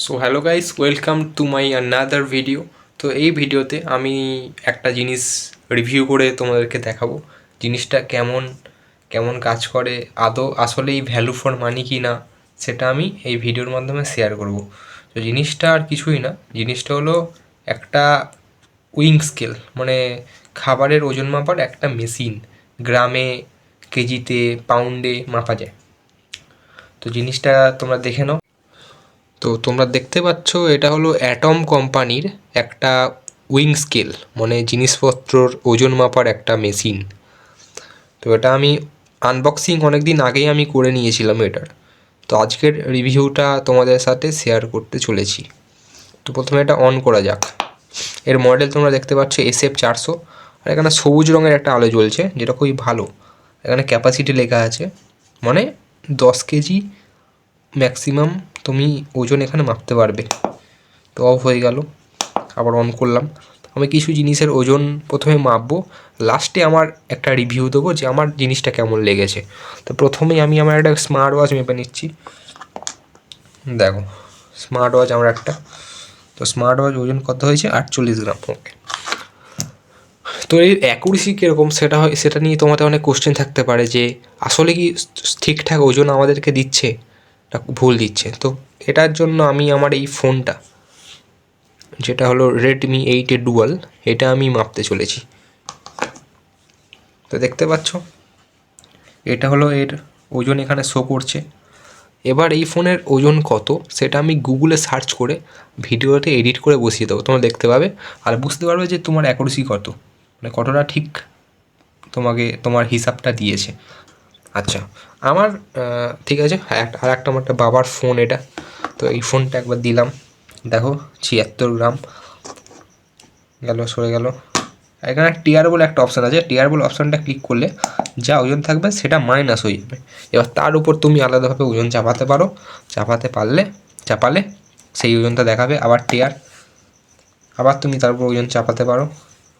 So hello guys, welcome to my another video. তো এই ভিডিওতে আমি একটা জিনিস রিভিউ করে তোমাদেরকে দেখাবো জিনিসটা কেমন কেমন কাজ করে, আদৌ আসলেই ভ্যালু ফর মানি কি না, সেটা আমি এই ভিডিওর মাধ্যমে শেয়ার করব। তো জিনিসটা আর কিছুই না, জিনিসটা হলো একটা উইং স্কেল, মানে খাবারের ওজন মাপার একটা মেশিন। গ্রামে, কেজিতে, পাউন্ডে মাপা যায়। তো জিনিসটা তোমরা দেখে নাও। তো তোমরা দেখতে পাচ্ছ এটা হলো অ্যাটম কোম্পানির একটা উইং স্কেল, মানে জিনিসপত্রর ওজন মাপার একটা মেশিন। তো এটা আমি আনবক্সিং অনেক দিন আগেই আমি করে নিয়েছিলাম এটার। তো আজকের রিভিউটা তোমাদের সাথে শেয়ার করতে চলেছি। তো প্রথমে এটা অন করা যাক। এর মডেল তোমরা দেখতে পাচ্ছ SF400, আর এখানে সবুজ রঙের একটা আলো জ্বলছে যেটা খুবই ভালো। এখানে ক্যাপাসিটি লেখা আছে, মানে 10 কেজি ম্যাক্সিমাম তুমি ওজন এখানে মাপতে পারবে। তো অফ হয়ে গেল, আবার অন করলাম। আমি কিছু জিনিসের ওজন প্রথমে মাপবো, লাস্টে আমার একটা রিভিউ দেবো যে আমার জিনিসটা কেমন লেগেছে। তো প্রথমেই আমি আমার একটা স্মার্ট ওয়াচ মেপে নিচ্ছি। দেখো, স্মার্ট ওয়াচ আমার একটা। তো স্মার্ট ওয়াচ ওজন কত হয়েছে? 48 গ্রাম। ওকে। তো এর অ্যাকুরেসি কীরকম সেটা নিয়ে তোমাদের অনেক কোশ্চেন থাকতে পারে যে আসলে কি ঠিকঠাক ওজন আমাদেরকে দিচ্ছে না ভুল দিচ্ছে। তো এটার জন্য আমি আমার এই ফোনটা, যেটা হলো Redmi 8 ডুয়াল, এটা আমি মাপতে চলেছি। তো দেখতে পাচ্ছ এটা হলো এর ওজন, এখানে শো করছে। এবার এই ফোনের ওজন কত সেটা আমি গুগলে সার্চ করে ভিডিওতে এডিট করে বসিয়ে দেবো, তোমরা দেখতে পাবে আর বুঝতে পারবে যে তোমার অ্যাকুরেসি কত, মানে কতটা ঠিক তোমাকে তোমার হিসাবটা দিয়েছে। আচ্ছা, আমার ঠিক আছে। আর একটা আমার একটা বাবার ফোন এটা। তো এই ফোনটা একবার দিলাম, দেখো 76 গ্রাম গেল, সরে গেল। এখানে টিয়ার বলে একটা অপশান আছে, টিয়ার বলে অপশানটা ক্লিক করলে যা ওজন থাকবে সেটা মাইনাস হয়ে যাবে। এবার তার উপর তুমি আলাদাভাবে ওজন চাপাতে পারো, চাপালে সেই ওজনটা দেখাবে। আবার টিয়ার, আবার তুমি তার উপর ওজন চাপাতে পারো।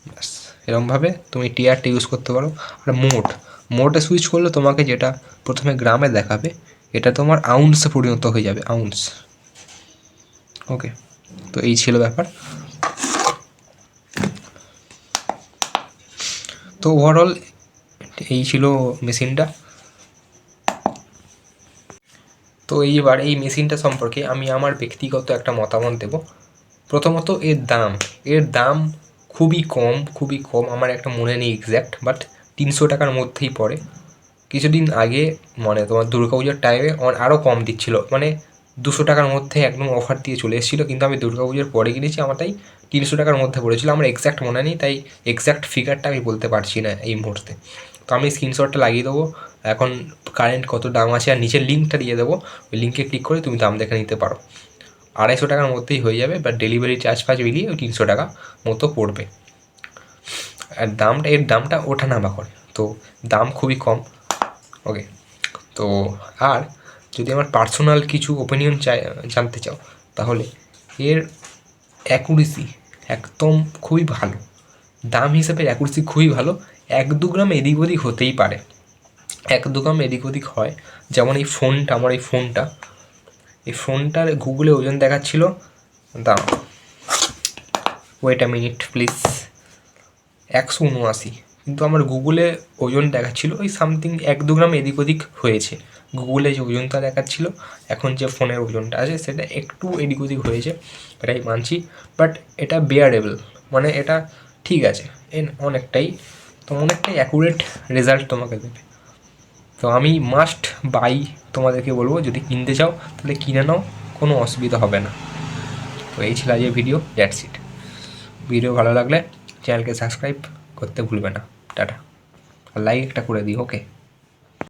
ব্যাস, এরকমভাবে তুমি টিয়ারটা ইউজ করতে পারো। আর মোডে সুইচ করলে তোমাকে যেটা প্রথমে গ্রামে দেখাবে, এটা তোমার আউন্সে পরিণত হয়ে যাবে, আউন্স। ওকে, তো এই ছিল ব্যাপার। তো ওভারঅল এই ছিল মেশিনটা। তো এইবার এই মেশিনটা সম্পর্কে আমি আমার ব্যক্তিগত একটা মতামত দেব। প্রথমত এর দাম খুবই কম। আমার একটা মনে নেই এক্স্যাক্ট, বাট 300 টাকার মধ্যেই পড়ে। কিছুদিন আগে, মানে তোমার দুর্গাপুজোর টাইমে আরও কম দিচ্ছিলো, মানে 200 টাকার মধ্যে একদম অফার দিয়ে চলে এসেছিলো। কিন্তু আমি দুর্গাপুজোর পরে কিনেছি, আমার তাই 300 টাকার মধ্যে পড়েছিল। আমার এক্স্যাক্ট মনে নেই, তাই এক্স্যাক্ট ফিগারটা আমি বলতে পারছি না এই মুহূর্তে। তো আমি স্ক্রিনশটটা লাগিয়ে দেবো এখন কারেন্ট কত দাম আছে, আর নিচের লিঙ্কটা দিয়ে দেবো। ওই লিঙ্কে ক্লিক করে তুমি দাম দেখে নিতে পারো। 250 টাকার মধ্যেই হয়ে যাবে, বাট ডেলিভারি চার্জ মিলিয়ে ওই 300 টাকা মতো পড়বে। আর এর দামটা ওঠানামা করে, তো দাম খুবই কম। ওকে। তো আর যদি আমার পার্সোনাল কিছু ওপিনিয়ন জানতে চাও, তাহলে এর অ্যাকুরেসি একদম খুবই ভালো। দাম হিসেবে অ্যাকুরেসি খুবই ভালো। 1-2 গ্রাম এদিক ওদিক হতেই পারে, 1-2 গ্রাম এদিক ওদিক হয়। যেমন আমার এই ফোনটার গুগলে ওজন দেখাচ্ছিল, দাম, ওয়েট আ মিনিট প্লিজ, 179। কিন্তু আমার গুগলে ওজন দেখাচ্ছিল ওই সামথিং 1-2 গ্রাম এদিক ওদিক হয়েছে। গুগলে যে ওজনটা দেখাচ্ছিল, এখন যে ফোনের ওজনটা আছে সেটা একটু এদিক ওদিক হয়েছে, এটাই মানছি। বাট এটা বেয়ারেবল, মানে এটা ঠিক আছে, অনেকটাই অ্যাকুরেট রেজাল্ট তোমাকে দেবে। তো আমি মাস্ট বাই তোমাদেরকে বলবো, যদি কিনতে চাও তাহলে কিনে নাও, কোনো অসুবিধা হবে না। তো এই ছিল আজকের ভিডিও, দ্যাটস ইট। ভিডিও ভালো লাগলে চ্যানেলকে সাবস্ক্রাইব করতে ভুলবে না। টাটা। আর লাইক একটা করে দিও। ওকে।